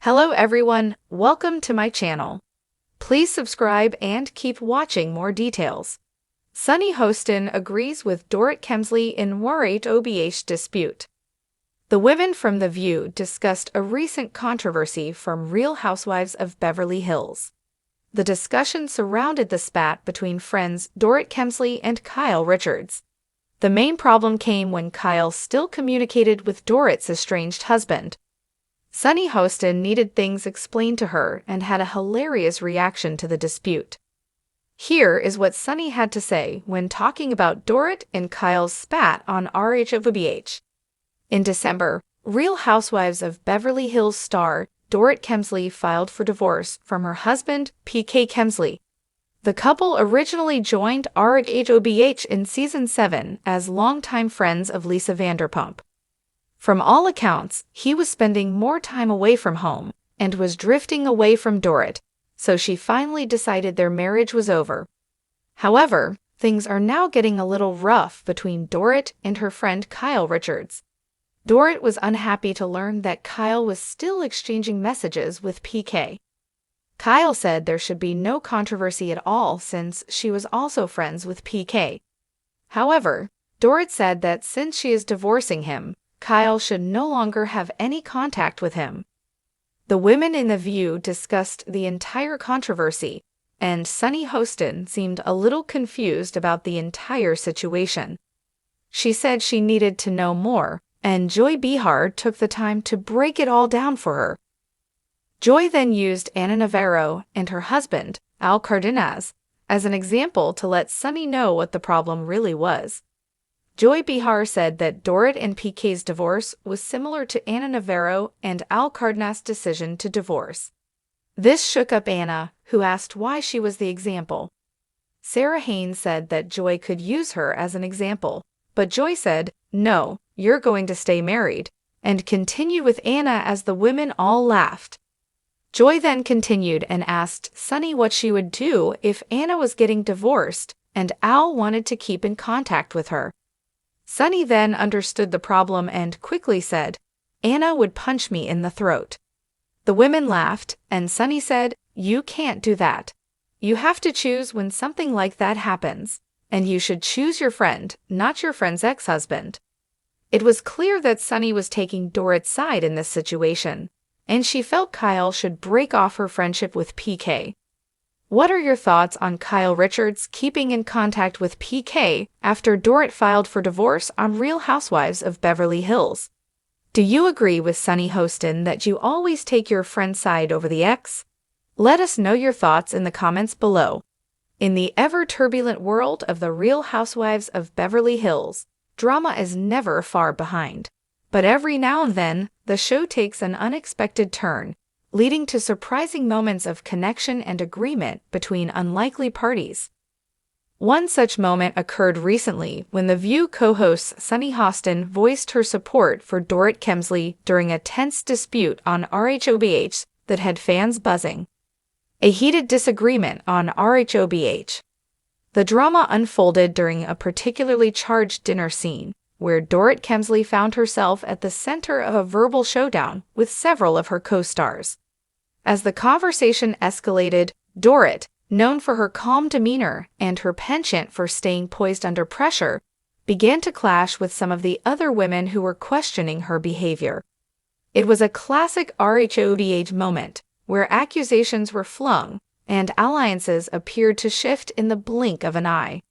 Hello everyone, welcome to my channel. Please subscribe and keep watching more details. Sunny Hostin agrees with Dorit Kemsley in RHOBH dispute. The women from The View discussed a recent controversy from Real Housewives of Beverly Hills. The discussion surrounded the spat between friends Dorit Kemsley and Kyle Richards. The main problem came when Kyle still communicated with Dorit's estranged husband. Sunny Hostin needed things explained to her and had a hilarious reaction to the dispute. Here is what Sunny had to say when talking about Dorit and Kyle's spat on RHOBH. In December, Real Housewives of Beverly Hills star Dorit Kemsley filed for divorce from her husband, PK Kemsley. The couple originally joined RHOBH in Season 7 as longtime friends of Lisa Vanderpump. From all accounts, he was spending more time away from home and was drifting away from Dorit, so she finally decided their marriage was over. However, things are now getting a little rough between Dorit and her friend Kyle Richards. Dorit was unhappy to learn that Kyle was still exchanging messages with PK. Kyle said there should be no controversy at all since she was also friends with PK. However, Dorit said that since she is divorcing him, Kyle should no longer have any contact with him. The women in The View discussed the entire controversy, and Sunny Hostin seemed a little confused about the entire situation. She said she needed to know more, and Joy Behar took the time to break it all down for her. Joy then used Ana Navarro and her husband, Al Cardenas, as an example to let Sunny know what the problem really was. Joy Behar said that Dorit and PK's divorce was similar to Ana Navarro and Al Cardenas' decision to divorce. This shook up Ana, who asked why she was the example. Sarah Haynes said that Joy could use her as an example, but Joy said, "No, you're going to stay married," and continued with Ana as the women all laughed. Joy then continued and asked Sunny what she would do if Ana was getting divorced and Al wanted to keep in contact with her. Sunny then understood the problem and quickly said, "Ana would punch me in the throat." The women laughed, and Sunny said, "You can't do that. You have to choose when something like that happens, and you should choose your friend, not your friend's ex-husband." It was clear that Sunny was taking Dorit's side in this situation, and she felt Kyle should break off her friendship with PK. What are your thoughts on Kyle Richards keeping in contact with PK after Dorit filed for divorce on Real Housewives of Beverly Hills? Do you agree with Sunny Hostin that you always take your friend's side over the ex? Let us know your thoughts in the comments below. In the ever-turbulent world of the Real Housewives of Beverly Hills, drama is never far behind. But every now and then, the show takes an unexpected turn, leading to surprising moments of connection and agreement between unlikely parties. One such moment occurred recently when The View co-host Sunny Hostin voiced her support for Dorit Kemsley during a tense dispute on RHOBH that had fans buzzing. A heated disagreement on RHOBH. The drama unfolded during a particularly charged dinner scene, where Dorit Kemsley found herself at the center of a verbal showdown with several of her co-stars. As the conversation escalated, Dorit, known for her calm demeanor and her penchant for staying poised under pressure, began to clash with some of the other women who were questioning her behavior. It was a classic RHOBH moment, where accusations were flung and alliances appeared to shift in the blink of an eye.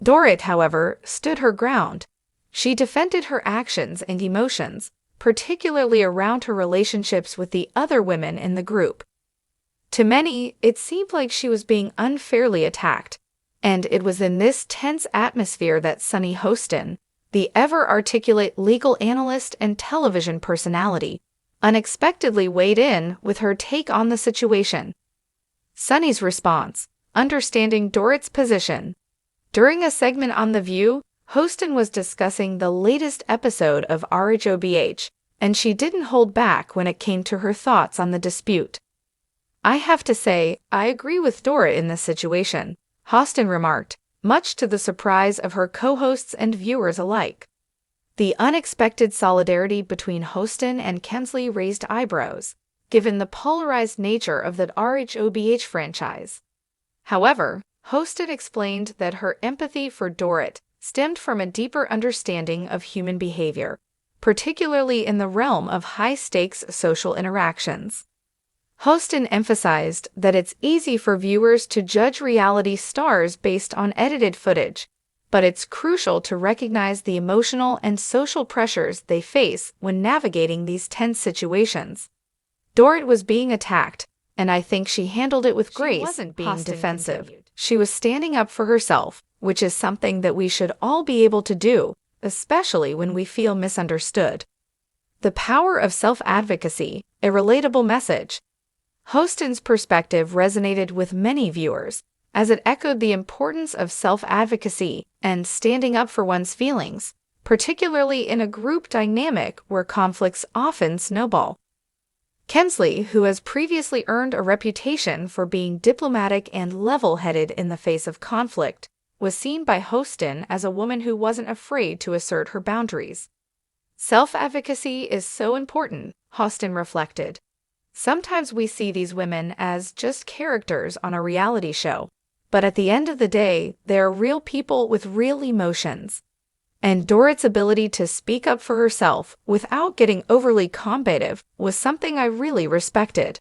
Dorit, however, stood her ground. She defended her actions and emotions, particularly around her relationships with the other women in the group. To many, it seemed like she was being unfairly attacked, and it was in this tense atmosphere that Sunny Hostin, the ever-articulate legal analyst and television personality, unexpectedly weighed in with her take on the situation. Sunny's response: understanding Dorit's position. During a segment on The View, Hostin was discussing the latest episode of RHOBH, and she didn't hold back when it came to her thoughts on the dispute. "I have to say, I agree with Dorit in this situation," Hostin remarked, much to the surprise of her co-hosts and viewers alike. The unexpected solidarity between Hostin and Kemsley raised eyebrows, given the polarized nature of the RHOBH franchise. However, Hostin explained that her empathy for Dorit stemmed from a deeper understanding of human behavior, particularly in the realm of high-stakes social interactions. Hostin emphasized that it's easy for viewers to judge reality stars based on edited footage, but it's crucial to recognize the emotional and social pressures they face when navigating these tense situations. Dorit was being attacked, and I think she handled it with grace. She wasn't being defensive. She was standing up for herself, which is something that we should all be able to do, especially when we feel misunderstood. The power of self-advocacy, a relatable message. Hostin's perspective resonated with many viewers, as it echoed the importance of self-advocacy and standing up for one's feelings, particularly in a group dynamic where conflicts often snowball. Kemsley, who has previously earned a reputation for being diplomatic and level-headed in the face of conflict, was seen by Hostin as a woman who wasn't afraid to assert her boundaries. Self-advocacy is so important, Hostin reflected. Sometimes we see these women as just characters on a reality show, but at the end of the day, they're real people with real emotions. And Dorit's ability to speak up for herself without getting overly combative was something I really respected.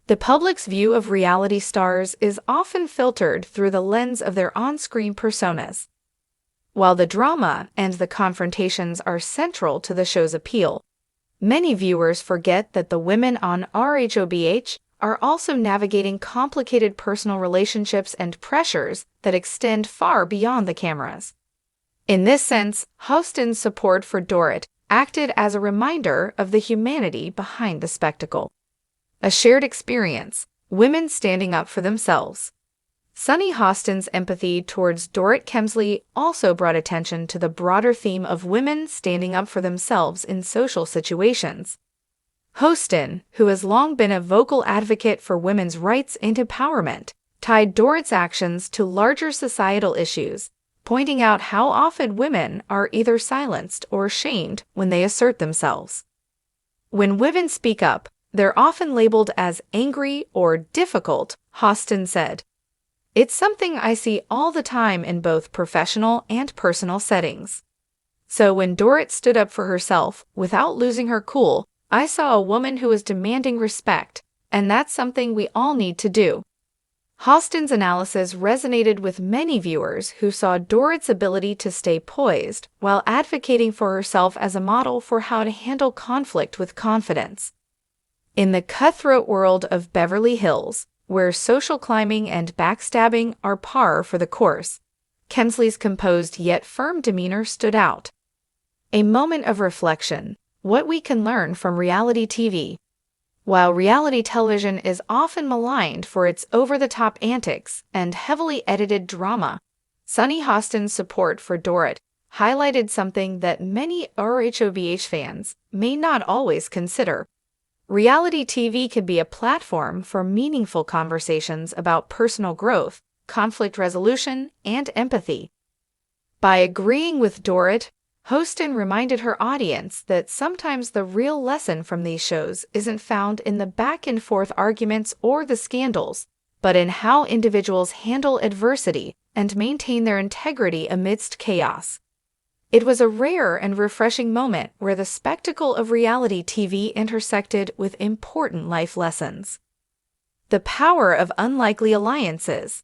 The public's view of reality stars is often filtered through the lens of their on-screen personas. While the drama and the confrontations are central to the show's appeal, many viewers forget that the women on RHOBH are also navigating complicated personal relationships and pressures that extend far beyond the cameras. In this sense, Hostin's support for Dorit acted as a reminder of the humanity behind the spectacle. A shared experience, women standing up for themselves. Sunny Hostin's empathy towards Dorit Kemsley also brought attention to the broader theme of women standing up for themselves in social situations. Hostin, who has long been a vocal advocate for women's rights and empowerment, tied Dorit's actions to larger societal issues, pointing out how often women are either silenced or shamed when they assert themselves. When women speak up, they're often labeled as angry or difficult, Hostin said. It's something I see all the time in both professional and personal settings. So when Dorit stood up for herself without losing her cool, I saw a woman who was demanding respect, and that's something we all need to do. Hostin's analysis resonated with many viewers who saw Dorit's ability to stay poised while advocating for herself as a model for how to handle conflict with confidence. In the cutthroat world of Beverly Hills, where social climbing and backstabbing are par for the course, Kemsley's composed yet firm demeanor stood out. A moment of reflection, what we can learn from reality TV. While reality television is often maligned for its over-the-top antics and heavily edited drama, Sunny Hostin's support for Dorit highlighted something that many RHOBH fans may not always consider. Reality TV can be a platform for meaningful conversations about personal growth, conflict resolution, and empathy. By agreeing with Dorit, Hostin reminded her audience that sometimes the real lesson from these shows isn't found in the back-and-forth arguments or the scandals, but in how individuals handle adversity and maintain their integrity amidst chaos. It was a rare and refreshing moment where the spectacle of reality TV intersected with important life lessons. The power of unlikely alliances.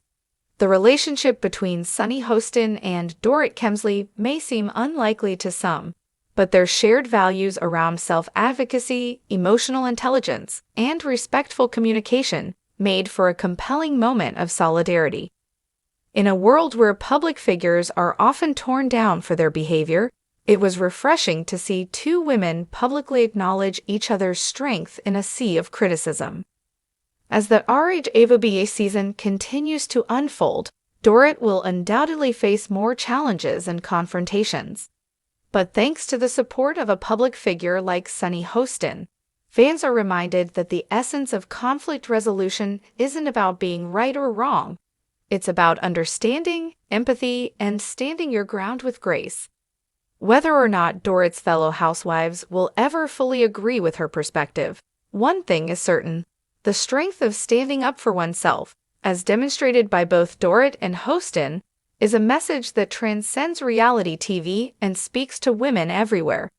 The relationship between Sunny Hostin and Dorit Kemsley may seem unlikely to some, but their shared values around self-advocacy, emotional intelligence, and respectful communication made for a compelling moment of solidarity. In a world where public figures are often torn down for their behavior, it was refreshing to see two women publicly acknowledge each other's strength in a sea of criticism. As the RHOBH season continues to unfold, Dorit will undoubtedly face more challenges and confrontations. But thanks to the support of a public figure like Sunny Hostin, fans are reminded that the essence of conflict resolution isn't about being right or wrong. It's about understanding, empathy, and standing your ground with grace. Whether or not Dorit's fellow housewives will ever fully agree with her perspective, One thing is certain: the strength of standing up for oneself, as demonstrated by both Dorit and Hostin, is a message that transcends reality TV and speaks to women everywhere.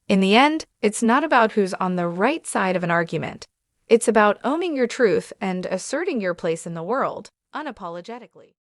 In the end, it's not about who's on the right side of an argument. It's about owning your truth and asserting your place in the world, unapologetically.